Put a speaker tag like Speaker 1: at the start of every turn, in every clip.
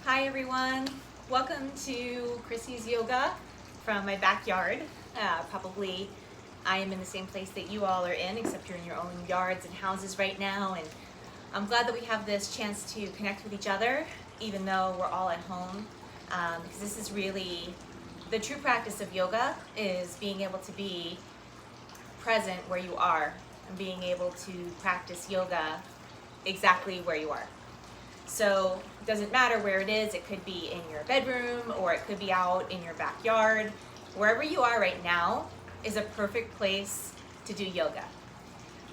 Speaker 1: Hi everyone, welcome to Chrissy's Yoga from my backyard. Probably I am in the same place that you all are in, except you're in your own yards and houses right now, and I'm glad that we have this chance to connect with each other even though we're all at home, because this is really the true practice of yoga, is being able to be present where you are and being able to practice yoga exactly where you are. So it doesn't matter where it is. It could be in your bedroom or it could be out in your backyard. Wherever you are right now is a perfect place to do yoga.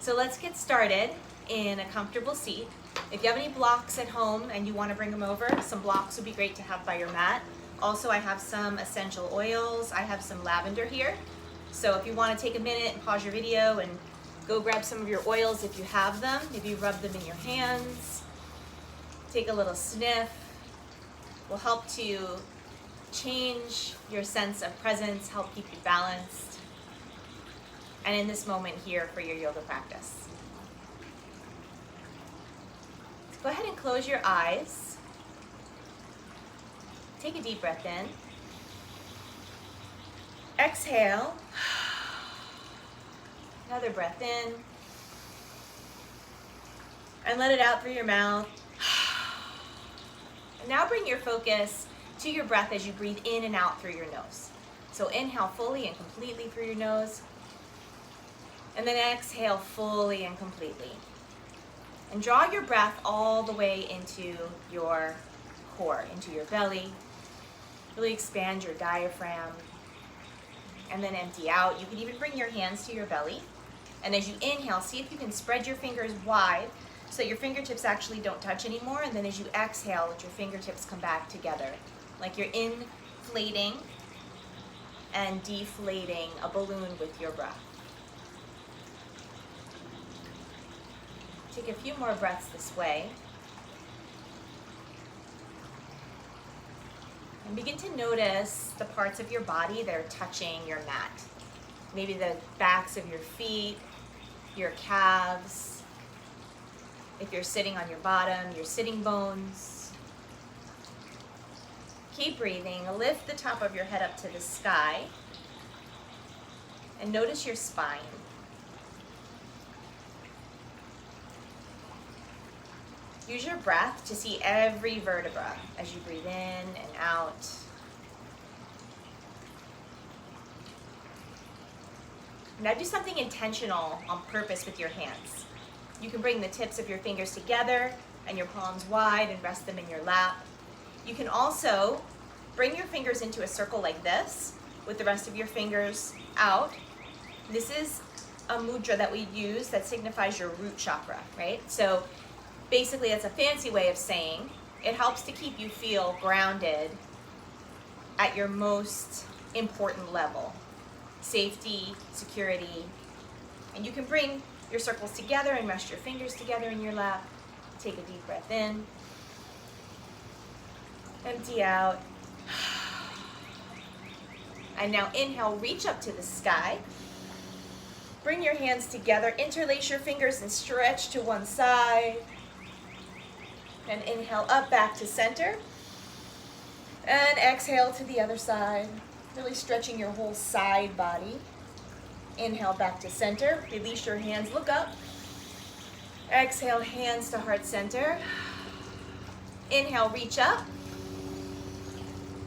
Speaker 1: So let's get started in a comfortable seat. If you have any blocks at home and you want to bring them over, some blocks would be great to have by your mat. Also, I have some essential oils. I have some lavender here. So if you want to take a minute and pause your video and go grab some of your oils if you have them, maybe rub them in your hands. Take a little sniff. Will help to change your sense of presence, help keep you balanced, and in this moment here for your yoga practice. So go ahead and close your eyes. Take a deep breath in. Exhale. Another breath in. And let it out through your mouth. And now bring your focus to your breath as you breathe in and out through your nose. So inhale fully and completely through your nose. And then exhale fully and completely. And draw your breath all the way into your core, into your belly. Really expand your diaphragm. And then empty out. You can even bring your hands to your belly. And as you inhale, see if you can spread your fingers wide so that your fingertips actually don't touch anymore. And then as you exhale, let your fingertips come back together. Like you're inflating and deflating a balloon with your breath. Take a few more breaths this way. And begin to notice the parts of your body that are touching your mat. Maybe the backs of your feet, your calves. If you're sitting on your bottom, your sitting bones. Keep breathing. Lift the top of your head up to the sky. And notice your spine. Use your breath to see every vertebra as you breathe in and out. Now do something intentional on purpose with your hands. You can bring the tips of your fingers together and your palms wide and rest them in your lap. You can also bring your fingers into a circle like this with the rest of your fingers out. This is a mudra that we use that signifies your root chakra, right? So basically it's a fancy way of saying it helps to keep you feel grounded at your most important level. Safety, security, and you can bring your circles together and rest your fingers together in your lap. Take a deep breath in. Empty out. And now inhale, reach up to the sky. Bring your hands together, interlace your fingers and stretch to one side. And inhale up back to center. And exhale to the other side. Really stretching your whole side body. Inhale back to center. Release your hands, look up. Exhale, hands to heart center. Inhale, reach up.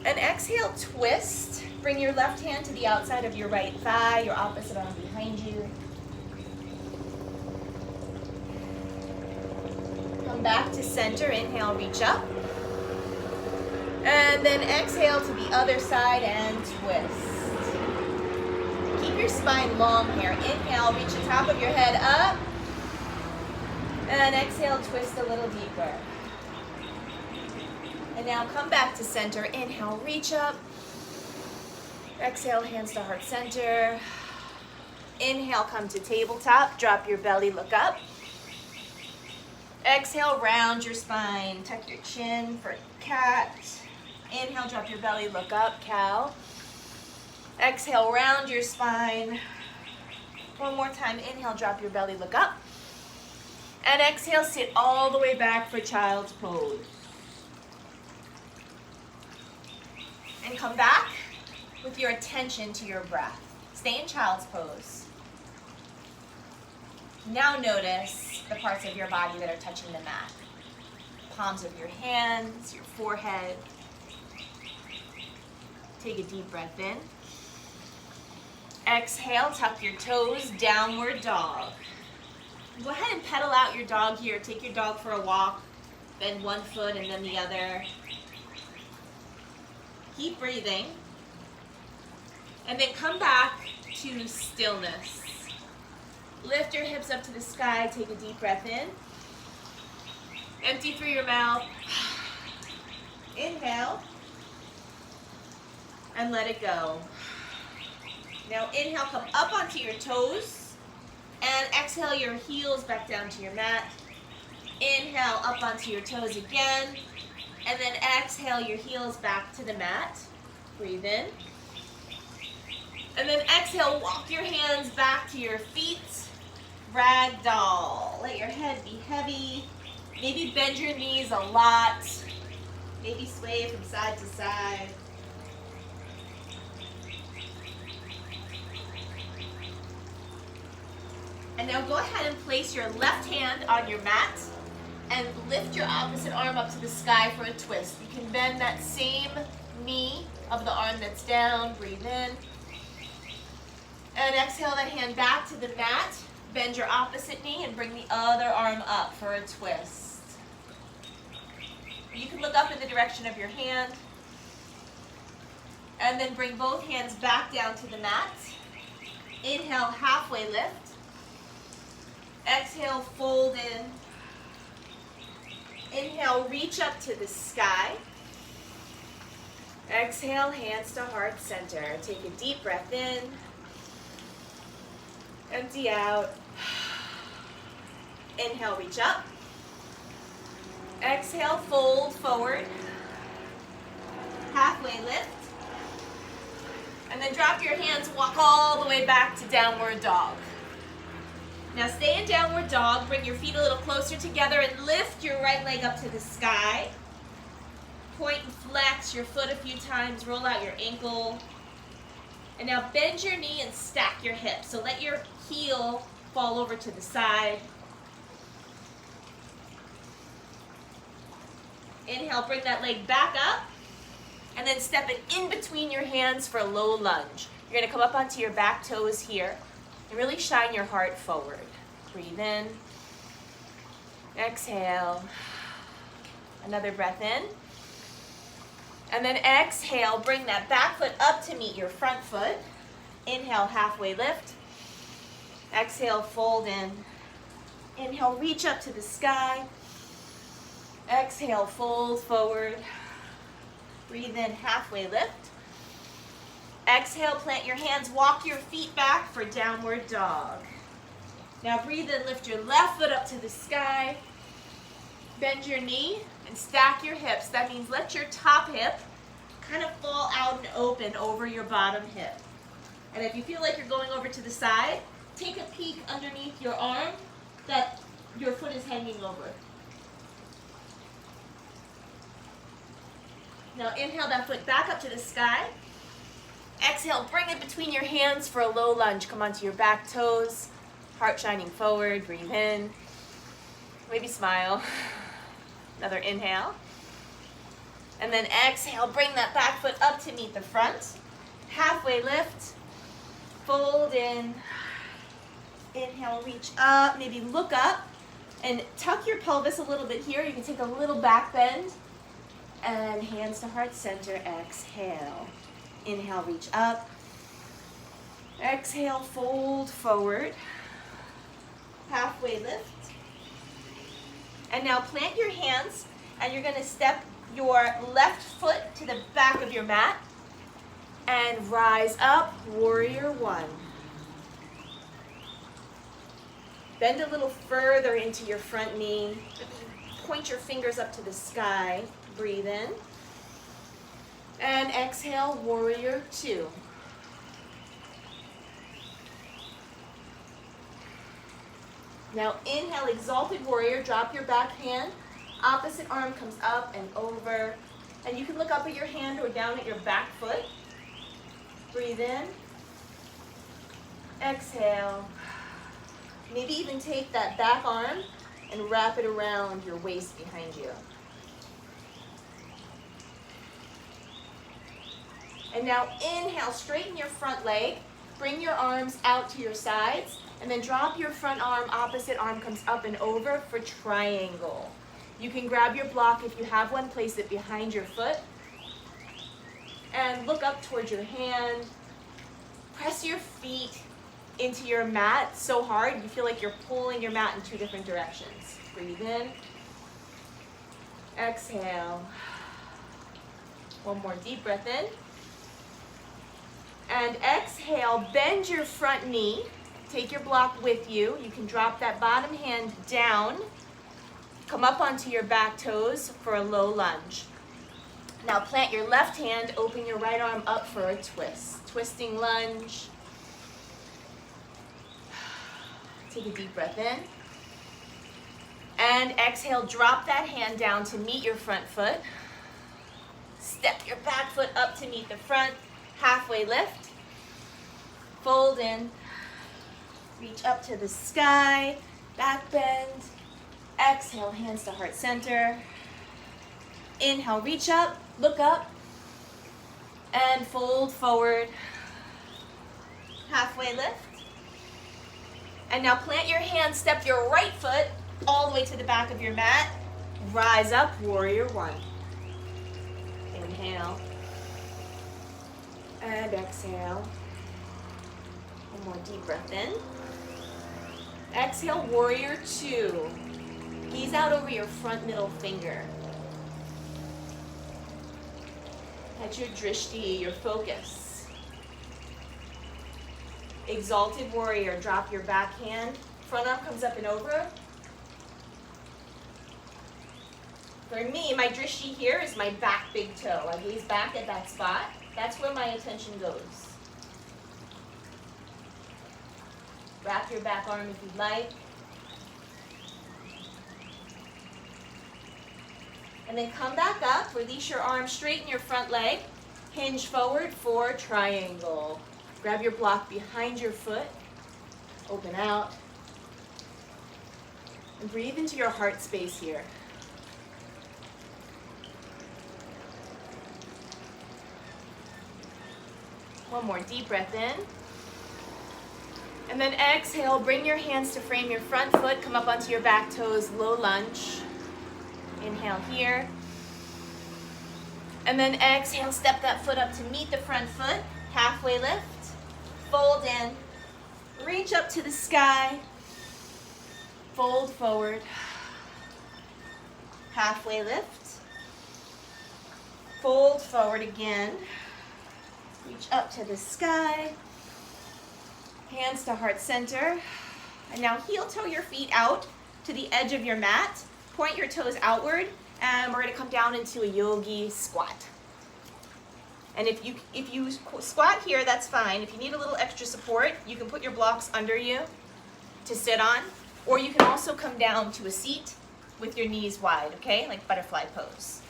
Speaker 1: And exhale, twist. Bring your left hand to the outside of your right thigh, your opposite arm behind you. Come back to center. Inhale, reach up. And then exhale to the other side and twist. Keep your spine long here. Inhale, reach the top of your head up. And exhale, twist a little deeper. And now come back to center. Inhale, reach up. Exhale, hands to heart center. Inhale, come to tabletop. Drop your belly, look up. Exhale, round your spine. Tuck your chin for cat. Inhale, drop your belly, look up, cow. Exhale, round your spine. One more time. Inhale, drop your belly, look up. And exhale, sit all the way back for child's pose. And come back with your attention to your breath. Stay in child's pose. Now notice the parts of your body that are touching the mat. Palms of your hands, your forehead. Take a deep breath in. Exhale, tuck your toes, downward dog. Go ahead and pedal out your dog here. Take your dog for a walk. Bend one foot and then the other. Keep breathing. And then come back to stillness. Lift your hips up to the sky. Take a deep breath in. Empty through your mouth. Inhale. And let it go. Now inhale, come up onto your toes. And exhale your heels back down to your mat. Inhale, up onto your toes again. And then exhale your heels back to the mat. Breathe in. And then exhale, walk your hands back to your feet. Ragdoll. Let your head be heavy. Maybe bend your knees a lot. Maybe sway from side to side. And now go ahead and place your left hand on your mat and lift your opposite arm up to the sky for a twist. You can bend that same knee of the arm that's down. Breathe in. And exhale that hand back to the mat. Bend your opposite knee and bring the other arm up for a twist. You can look up in the direction of your hand. And then bring both hands back down to the mat. Inhale, halfway lift. Exhale, fold in. Inhale, reach up to the sky. Exhale, hands to heart center. Take a deep breath in. Empty out. Inhale, reach up. Exhale, fold forward. Halfway lift. And then drop your hands, walk all the way back to downward dog. Now stay in downward dog, bring your feet a little closer together and lift your right leg up to the sky. Point and flex your foot a few times, roll out your ankle. And now bend your knee and stack your hips. So let your heel fall over to the side. Inhale, bring that leg back up. And then step it in between your hands for a low lunge. You're going to come up onto your back toes here. And really shine your heart forward. Breathe in. Exhale. Another breath in. And then exhale, bring that back foot up to meet your front foot. Inhale, halfway lift. Exhale, fold in. Inhale, reach up to the sky. Exhale, fold forward. Breathe in, halfway lift. Exhale, plant your hands, walk your feet back for downward dog. Now breathe in, lift your left foot up to the sky. Bend your knee and stack your hips. That means let your top hip kind of fall out and open over your bottom hip. And if you feel like you're going over to the side, take a peek underneath your arm that your foot is hanging over. Now inhale that foot back up to the sky. Exhale, bring it between your hands for a low lunge. Come onto your back toes, heart shining forward, breathe in. Maybe smile. Another inhale. And then exhale, bring that back foot up to meet the front. Halfway lift, fold in. Inhale, reach up, maybe look up and tuck your pelvis a little bit here. You can take a little back bend and hands to heart center, exhale. Inhale, reach up. Exhale, fold forward. Halfway lift. And now plant your hands and you're going to step your left foot to the back of your mat and rise up, warrior one. Bend a little further into your front knee. Point your fingers up to the sky. Breathe in. And exhale, warrior two. Now inhale, exalted warrior. Drop your back hand. Opposite arm comes up and over. And you can look up at your hand or down at your back foot. Breathe in. Exhale. Maybe even take that back arm and wrap it around your waist behind you. And now inhale, straighten your front leg. Bring your arms out to your sides. And then drop your front arm, opposite arm comes up and over for triangle. You can grab your block if you have one, place it behind your foot. And look up towards your hand. Press your feet into your mat so hard you feel like you're pulling your mat in two different directions. Breathe in. Exhale. One more deep breath in. And exhale, bend your front knee. Take your block with you. You can drop that bottom hand down. Come up onto your back toes for a low lunge. Now plant your left hand, open your right arm up for a twist. Twisting lunge. Take a deep breath in. And exhale, drop that hand down to meet your front foot. Step your back foot up to meet the front. Halfway lift. Fold in. Reach up to the sky. Back bend. Exhale, hands to heart center. Inhale, reach up, look up. And fold forward. Halfway lift. And now plant your hands, step your right foot all the way to the back of your mat. Rise up, warrior one. Inhale. And exhale. One more deep breath in. Exhale, warrior two. Gaze out over your front middle finger. At your drishti, your focus. Exalted warrior, drop your back hand. Front arm comes up and over. For me, my drishti here is my back big toe. I gaze back at that spot. That's where my attention goes. Wrap your back arm if you'd like. And then come back up, release your arm, straighten your front leg, hinge forward for triangle. Grab your block behind your foot, open out, and breathe into your heart space here. One more deep breath in. And then exhale, bring your hands to frame your front foot, come up onto your back toes, low lunge. Inhale here. And then exhale, step that foot up to meet the front foot. Halfway lift. Fold in. Reach up to the sky. Fold forward. Halfway lift. Fold forward again. Reach up to the sky. Hands to heart center. And now heel toe your feet out to the edge of your mat. Point your toes outward, and we're going to come down into a yogi squat. And if you squat here, that's fine. If you need a little extra support, you can put your blocks under you to sit on, or you can also come down to a seat with your knees wide, okay? Like butterfly pose.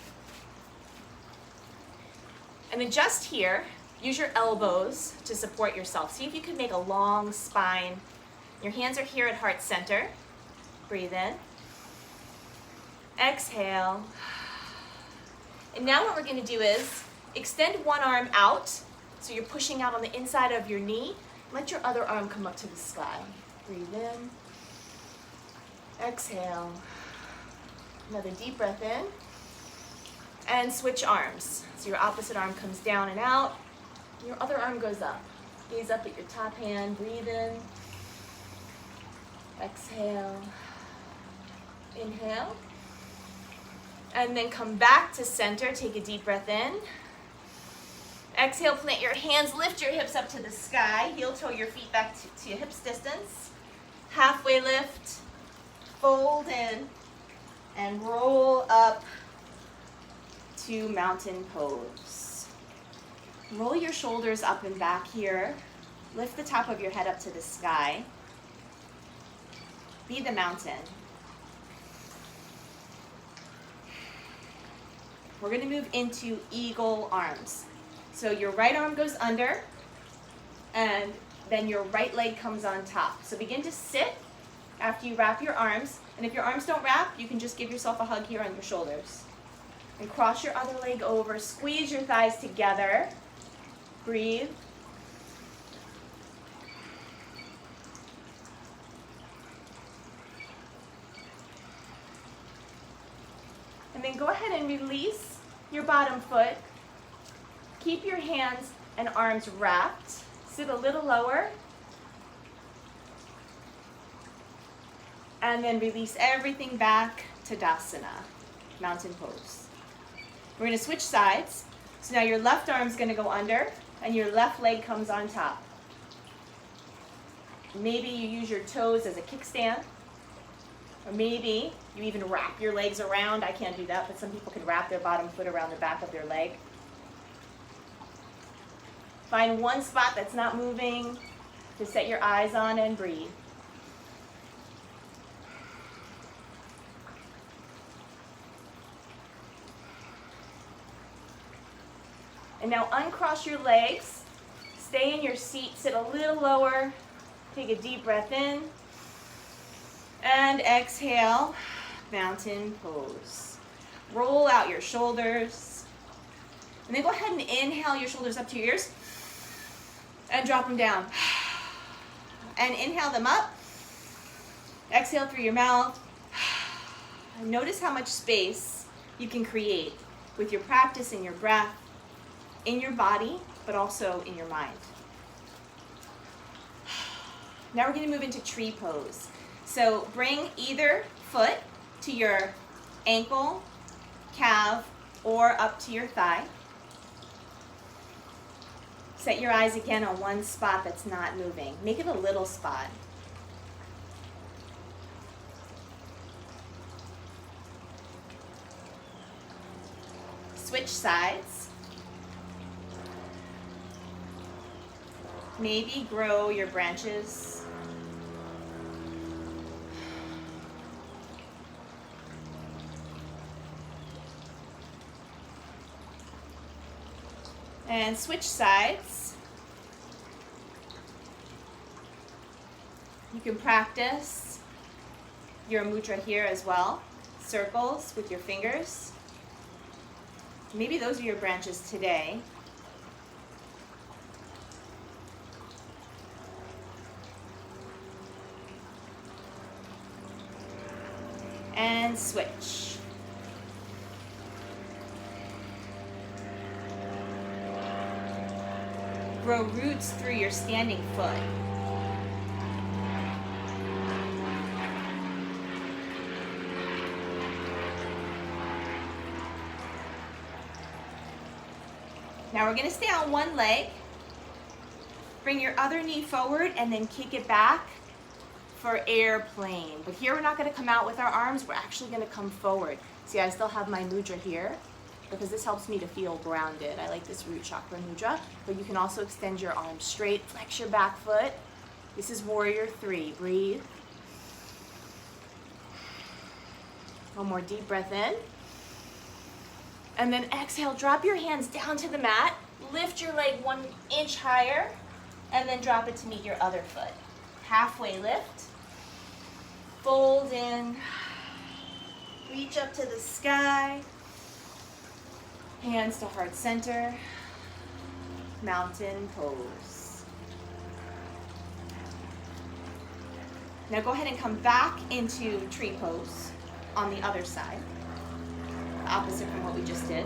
Speaker 1: And then just here, use your elbows to support yourself. See if you can make a long spine. Your hands are here at heart center. Breathe in. Exhale. And now what we're going to do is extend one arm out, so you're pushing out on the inside of your knee. Let your other arm come up to the sky. Breathe in. Exhale. Another deep breath in. And switch arms. So your opposite arm comes down and out. Your other arm goes up. Gaze up at your top hand. Breathe in. Exhale. Inhale. And then come back to center. Take a deep breath in. Exhale, plant your hands, lift your hips up to the sky. Heel toe your feet back to hips distance. Halfway lift. Fold in. And roll up to mountain pose. Roll your shoulders up and back here. Lift the top of your head up to the sky. Be the mountain. we're going to move into eagle arms. So your right arm goes under, and then your right leg comes on top. So begin to sit after you wrap your arms. And if your arms don't wrap, you can just give yourself a hug here on your shoulders. And cross your other leg over. Squeeze your thighs together. Breathe. And then go ahead and release your bottom foot. Keep your hands and arms wrapped. Sit a little lower. And then release everything back to Tadasana, mountain pose. We're going to switch sides. So now your left arm's going to go under and your left leg comes on top. Maybe you use your toes as a kickstand. Or maybe you even wrap your legs around. I can't do that, but some people can wrap their bottom foot around the back of their leg. Find one spot that's not moving to set your eyes on and breathe. And now uncross your legs. Stay in your seat. Sit a little lower. Take a deep breath in. And exhale, mountain pose. Roll out your shoulders. And then go ahead and inhale your shoulders up to your ears. And drop them down. And inhale them up. Exhale through your mouth. And notice how much space you can create with your practice and your breath in your body, but also in your mind. Now we're going to move into tree pose. So bring either foot to your ankle, calf, or up to your thigh. Set your eyes again on one spot that's not moving. Make it a little spot. Switch sides. Maybe grow your branches. And switch sides. You can practice your mudra here as well. Circles with your fingers. Maybe those are your branches today. And switch. Grow roots through your standing foot. Now we're going to stay on one leg. Bring your other knee forward and then kick it back for airplane. But here we're not going to come out with our arms, we're actually going to come forward. See, I still have my mudra here because this helps me to feel grounded. I like this root chakra mudra, but you can also extend your arms straight, flex your back foot. This is warrior 3. Breathe. One more deep breath in. And then exhale, drop your hands down to the mat, lift your leg 1 inch higher, and then drop it to meet your other foot. Halfway lift. Fold in, reach up to the sky, hands to heart center, mountain pose. Now go ahead and come back into tree pose on the other side, the opposite from what we just did.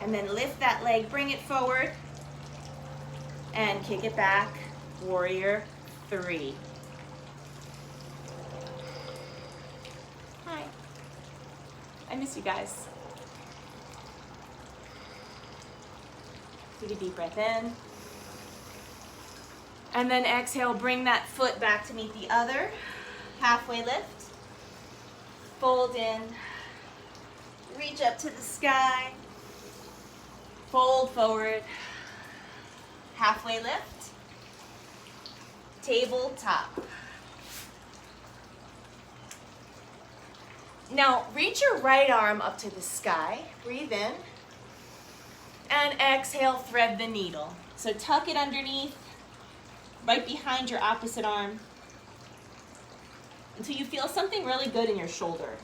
Speaker 1: And then lift that leg, bring it forward, and kick it back, warrior 3. Hi. I miss you guys. Take a deep breath in. And then exhale, bring that foot back to meet the other. Halfway lift. Fold in. Reach up to the sky. Fold forward, halfway lift, tabletop. Now, reach your right arm up to the sky. Breathe in. And exhale, thread the needle. So tuck it underneath, right behind your opposite arm, until you feel something really good in your shoulder.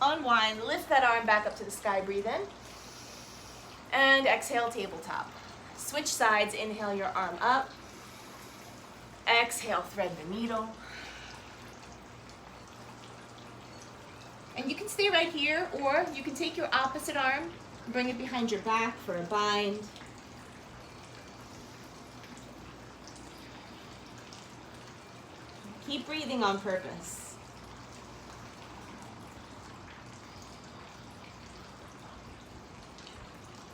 Speaker 1: Unwind, lift that arm back up to the sky, breathe in. And exhale, tabletop. Switch sides, inhale your arm up. Exhale, thread the needle. And you can stay right here, or you can take your opposite arm, bring it behind your back for a bind. Keep breathing on purpose.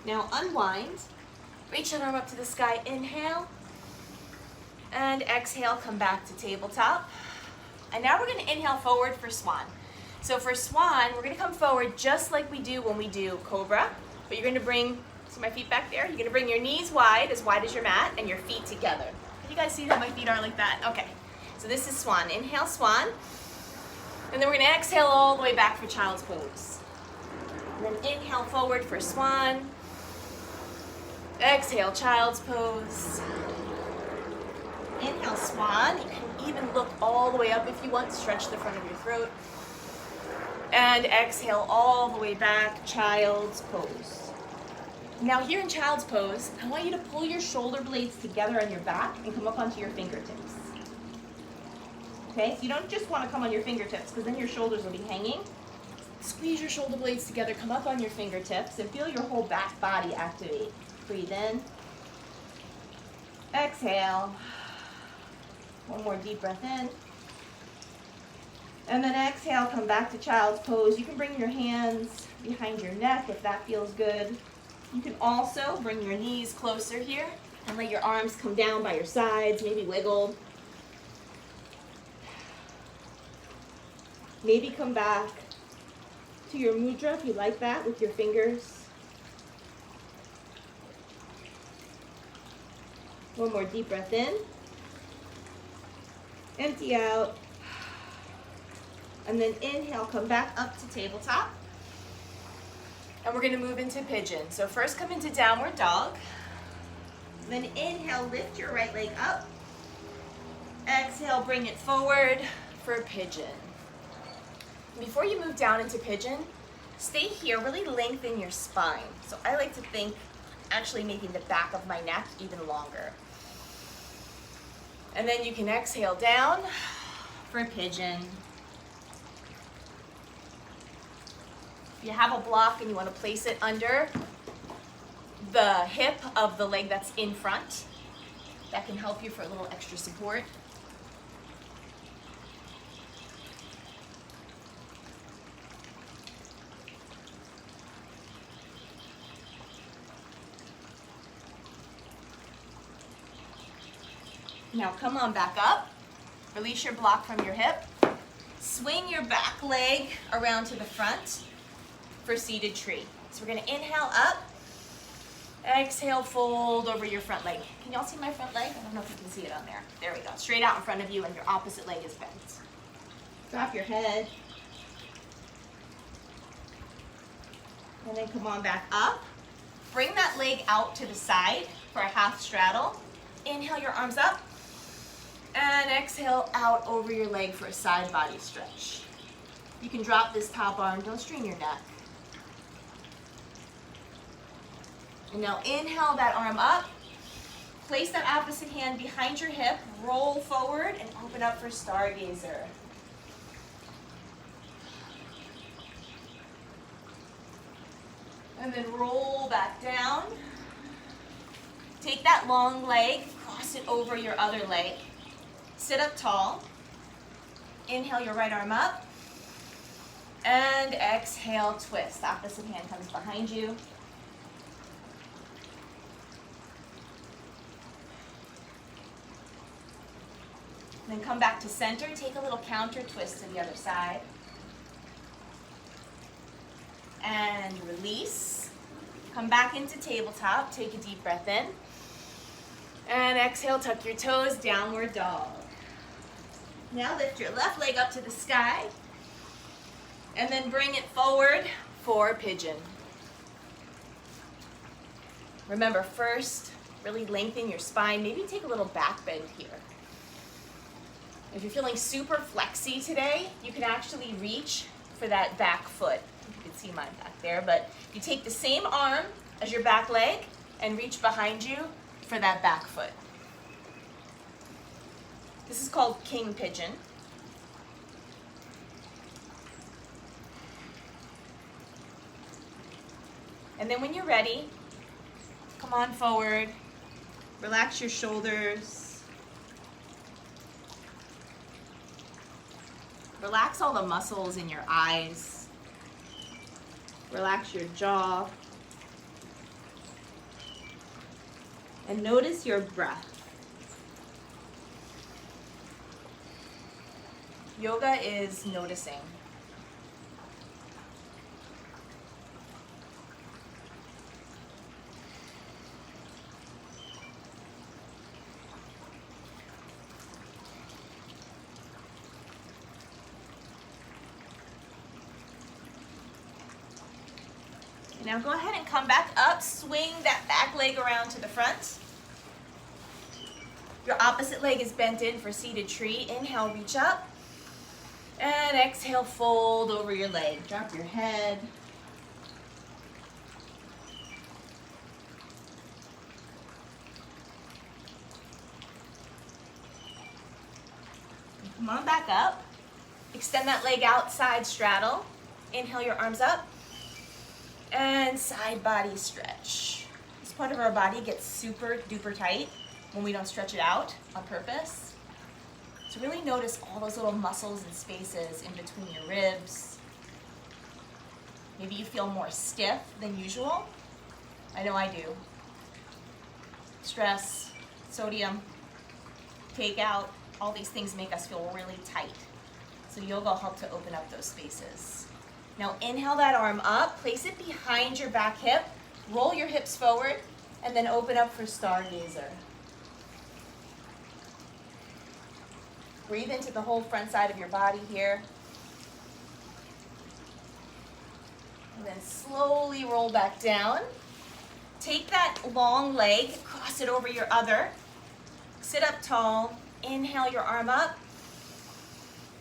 Speaker 1: Now unwind, reach that arm up to the sky, inhale, and exhale, come back to tabletop. And now we're gonna inhale forward for swan. So for swan, we're gonna come forward just like we do when we do cobra, but you're gonna bring, see my feet back there? You're gonna bring your knees wide as your mat, and your feet together. Can you guys see how my feet are like that? Okay, so this is swan. Inhale, swan. And then we're gonna exhale all the way back for child's pose. And then inhale forward for swan. Exhale, child's pose. Inhale, swan. You can even look all the way up if you want, stretch the front of your throat. And exhale all the way back, child's pose. Now here in child's pose, I want you to pull your shoulder blades together on your back and come up onto your fingertips. Okay, so you don't just want to come on your fingertips because then your shoulders will be hanging. Squeeze your shoulder blades together, come up on your fingertips, and feel your whole back body activate. Breathe in. Exhale. One more deep breath in. And then exhale, come back to child's pose. You can bring your hands behind your neck if that feels good. You can also bring your knees closer here and let your arms come down by your sides, maybe wiggle. Maybe come back to your mudra if you like that with your fingers. One more deep breath in. Empty out. And then inhale, come back up to tabletop. And we're gonna move into pigeon. So first come into downward dog. Then inhale, lift your right leg up. Exhale, bring it forward for pigeon. Before you move down into pigeon, stay here, really lengthen your spine. So I like to think actually making the back of my neck even longer. And then you can exhale down for pigeon. If you have a block and you want to place it under the hip of the leg that's in front, that can help you for a little extra support. Now come on back up. Release your block from your hip. Swing your back leg around to the front for seated tree. So we're gonna inhale up, exhale, fold over your front leg. Can y'all see my front leg? I don't know if you can see it on there. There we go, straight out in front of you and your opposite leg is bent. Drop your head. And then come on back up. Bring that leg out to the side for a half straddle. Inhale your arms up. And exhale out over your leg for a side body stretch. You can drop this top arm, don't strain your neck. And now inhale that arm up. Place that opposite hand behind your hip, roll forward and open up for stargazer. And then roll back down. Take that long leg, cross it over your other leg. Sit up tall. Inhale your right arm up. And exhale, twist. Opposite hand comes behind you. Then come back to center. Take a little counter twist to the other side. and release. Come back into tabletop, take a deep breath in. And exhale, tuck your toes, downward dog. Now lift your left leg up to the sky, and then bring it forward for pigeon. Remember, first, really lengthen your spine. Maybe take a little back bend here. If you're feeling super flexy today, you can actually reach for that back foot. You can see mine back there, but you take the same arm as your back leg and reach behind you for that back foot. This is called king pigeon. And then when you're ready, come on forward, relax your shoulders, relax all the muscles in your eyes, relax your jaw, and notice your breath. Yoga is noticing. Now go ahead and come back up, swing that back leg around to the front. Your opposite leg is bent in for seated tree. Inhale, reach up. And exhale, fold over your leg. Drop your head. Come on back up. Extend that leg out, side straddle. Inhale your arms up. And side body stretch. This part of our body gets super duper tight when we don't stretch it out on purpose. So really notice all those little muscles and spaces in between your ribs. Maybe you feel more stiff than usual. I know I do. Stress, sodium, takeout, all these things make us feel really tight. So yoga will help to open up those spaces. Now inhale that arm up, place it behind your back hip, roll your hips forward, and then open up for stargazer. Breathe into the whole front side of your body here. And then slowly roll back down. Take that long leg, cross it over your other. Sit up tall, inhale your arm up.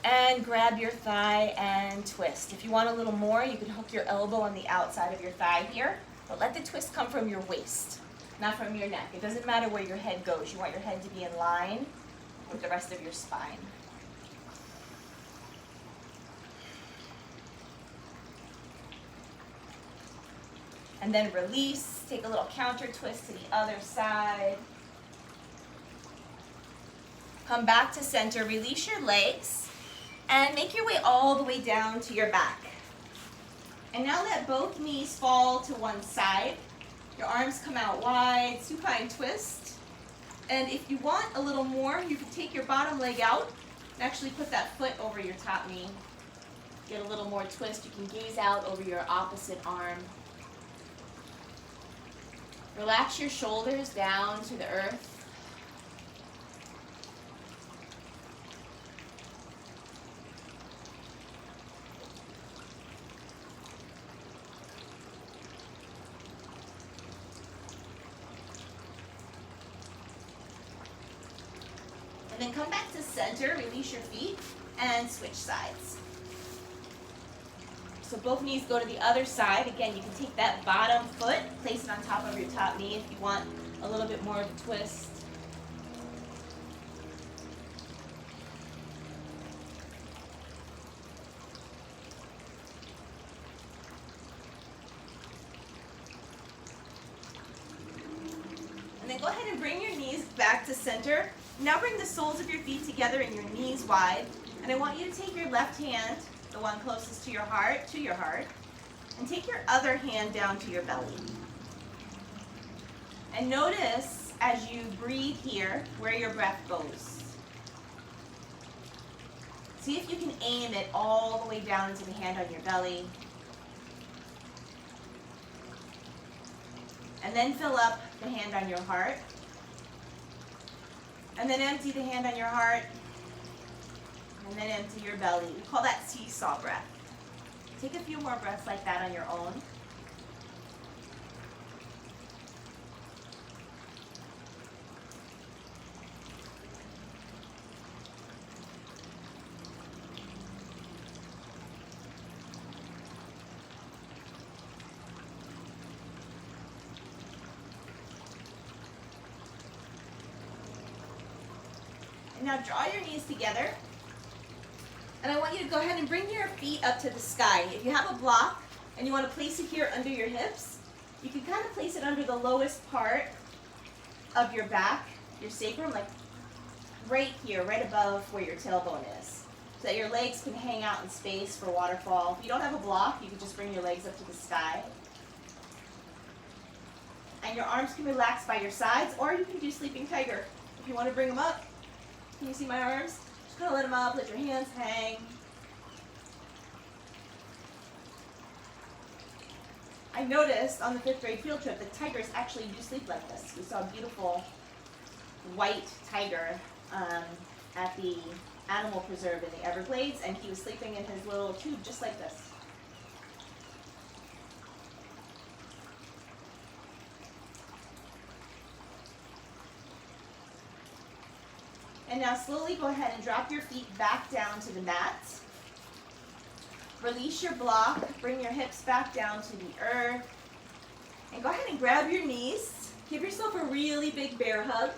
Speaker 1: And grab your thigh and twist. If you want a little more, you can hook your elbow on the outside of your thigh here, but let the twist come from your waist, not from your neck. It doesn't matter where your head goes. You want your head to be in line with the rest of your spine. And then release. Take a little counter twist to the other side. Come back to center. Release your legs. And make your way all the way down to your back. And now let both knees fall to one side. Your arms come out wide, supine twist. And if you want a little more, you can take your bottom leg out and actually put that foot over your top knee. Get a little more twist. You can gaze out over your opposite arm. Relax your shoulders down to the earth. And then come back to center, release your feet, and switch sides. So both knees go to the other side. Again, you can take that bottom foot, place it on top of your top knee if you want a little bit more of a twist. And then go ahead and bring your knees back to center. Now bring the soles of your feet together and your knees wide. And I want you to take your left hand, the one closest to your heart, and take your other hand down to your belly. And notice as you breathe here where your breath goes. See if you can aim it all the way down into the hand on your belly. And then fill up the hand on your heart. And then empty the hand on your heart. And then empty your belly. We call that seesaw breath. Take a few more breaths like that on your own. And now draw your knees together. And I want you to go ahead and bring your feet up to the sky. If you have a block and you want to place it here under your hips, you can kind of place it under the lowest part of your back, your sacrum, like right here, right above where your tailbone is, so that your legs can hang out in space for waterfall. If you don't have a block, you can just bring your legs up to the sky. And your arms can relax by your sides, or you can do sleeping tiger. If you want to bring them up, can you see my arms? Just gonna let them up, let your hands hang. I noticed on the 5th grade field trip that tigers actually do sleep like this. We saw a beautiful white tiger at the animal preserve in the Everglades, and he was sleeping in his little tube just like this. And now slowly go ahead and drop your feet back down to the mat. Release your block, bring your hips back down to the earth. And go ahead and grab your knees. Give yourself a really big bear hug.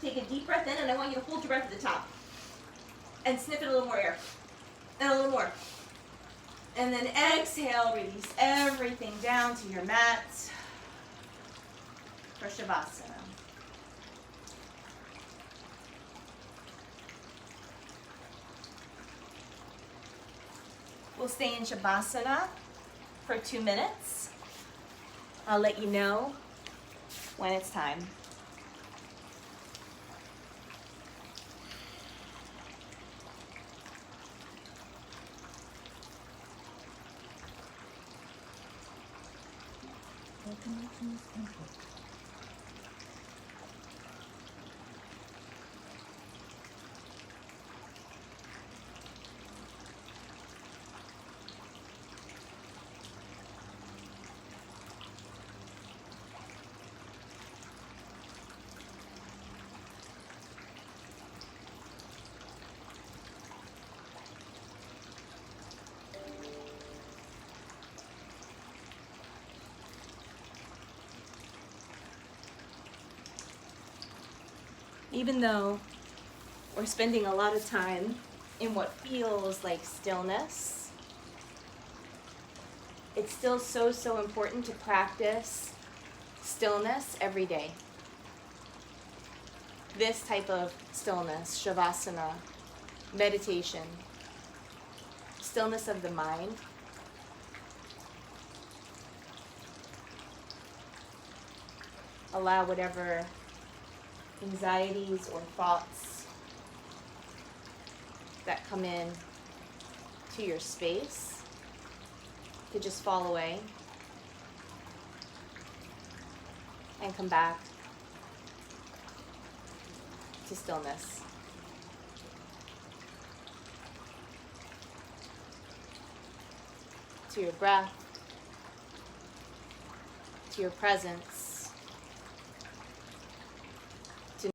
Speaker 1: Take a deep breath in, and I want you to hold your breath at the top. And sniff it a little more air. And a little more. And then exhale, release everything down to your mat for Shavasana. We'll stay in Shavasana for 2 minutes. I'll let you know when it's time. Even though we're spending a lot of time in what feels like stillness, it's still so important to practice stillness every day. This type of stillness, Shavasana, meditation, stillness of the mind. Allow whatever anxieties or thoughts that come in to your space to just fall away and come back to stillness. To your breath, to your presence.